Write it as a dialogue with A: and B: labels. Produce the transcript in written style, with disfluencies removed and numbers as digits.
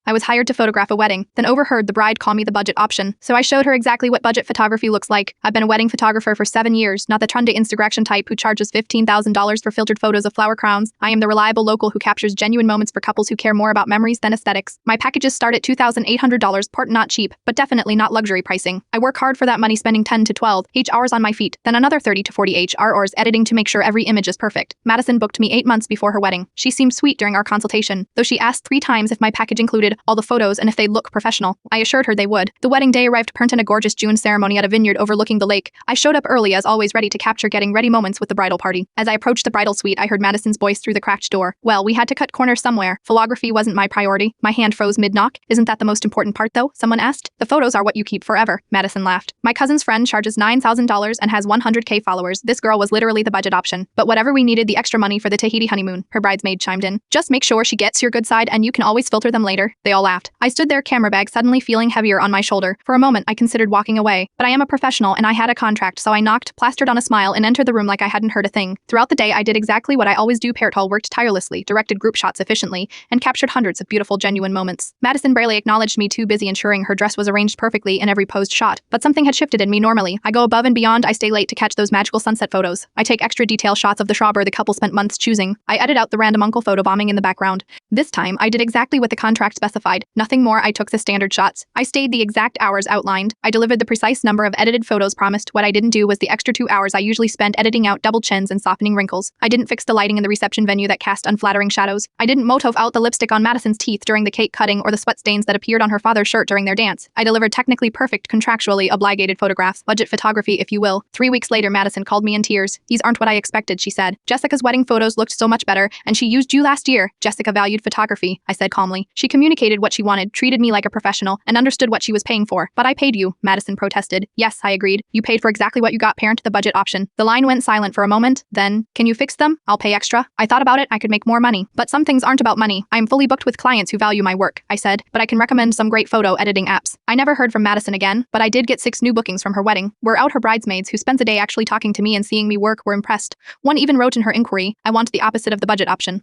A: I was hired to photograph a wedding, then overheard the bride call me the budget option. So I showed her exactly what budget photography looks like. I've been a wedding photographer for 7 years, not the trendy Instagram type who charges $15,000 for filtered photos of flower crowns. I am the reliable local who captures genuine moments for couples who care more about memories than aesthetics. My packages start at $2,800, part not cheap, but definitely not luxury pricing. I work hard for that money, spending 10 to 12 hours on my feet, then another 30 to 40 hours editing to make sure every image is perfect. Madison booked me 8 months before her wedding. She seemed sweet during our consultation, though she asked 3 times if my package included all the photos and if they look professional. I assured her they would. The wedding day arrived prompt in a gorgeous June ceremony at a vineyard overlooking the lake. I showed up early as always, ready to capture getting ready moments with the bridal party. As I approached the bridal suite, I heard Madison's voice through the cracked door. Well, we had to cut corners somewhere. Photography wasn't my priority. My hand froze mid-knock. Isn't that the most important part though? Someone asked. The photos are what you keep forever. Madison laughed. My cousin's friend charges $9,000 and has 100K followers. This girl was literally the budget option. But whatever, we needed the extra money for the Tahiti honeymoon. Her bridesmaid chimed in. Just make sure she gets your good side and you can always filter them later. They all laughed. I stood there, camera bag suddenly feeling heavier on my shoulder. For a moment, I considered walking away. But I am a professional and I had a contract, so I knocked, plastered on a smile, and entered the room like I hadn't heard a thing. Throughout the day, I did exactly what I always do. Parrot worked tirelessly, directed group shots efficiently, and captured hundreds of beautiful, genuine moments. Madison barely acknowledged me, too busy ensuring her dress was arranged perfectly in every posed shot. But something had shifted in me. Normally, I go above and beyond. I stay late to catch those magical sunset photos. I take extra detail shots of the shrubber the couple spent months choosing. I edit out the random uncle photo bombing in the background. This time, I did exactly what the contract specified. Nothing more. I took the standard shots. I stayed the exact hours outlined. I delivered the precise number of edited photos promised. What I didn't do was the extra 2 hours I usually spend editing out double chins and softening wrinkles. I didn't fix the lighting in the reception venue that cast unflattering shadows. I didn't motove out the lipstick on Madison's teeth during the cake cutting or the sweat stains that appeared on her father's shirt during their dance. I delivered technically perfect, contractually obligated photographs, budget photography if you will. 3 weeks later, Madison called me in tears. These aren't what I expected, she said. Jessica's wedding photos looked so much better, and she used you last year. Jessica valued photography, I said calmly. She communicated what she wanted, treated me like a professional, and understood what she was paying for. But I paid you, Madison protested. Yes, I agreed. You paid for exactly what you got, parent, the budget option. The line went silent for a moment, then, can you fix them? I'll pay extra. I thought about it, I could make more money. But some things aren't about money. I'm fully booked with clients who value my work, I said, but I can recommend some great photo editing apps. I never heard from Madison again, but I did get 6 new bookings from her wedding. We're out her bridesmaids who spent the day actually talking to me and seeing me work were impressed. One even wrote in her inquiry, I want the opposite of the budget option.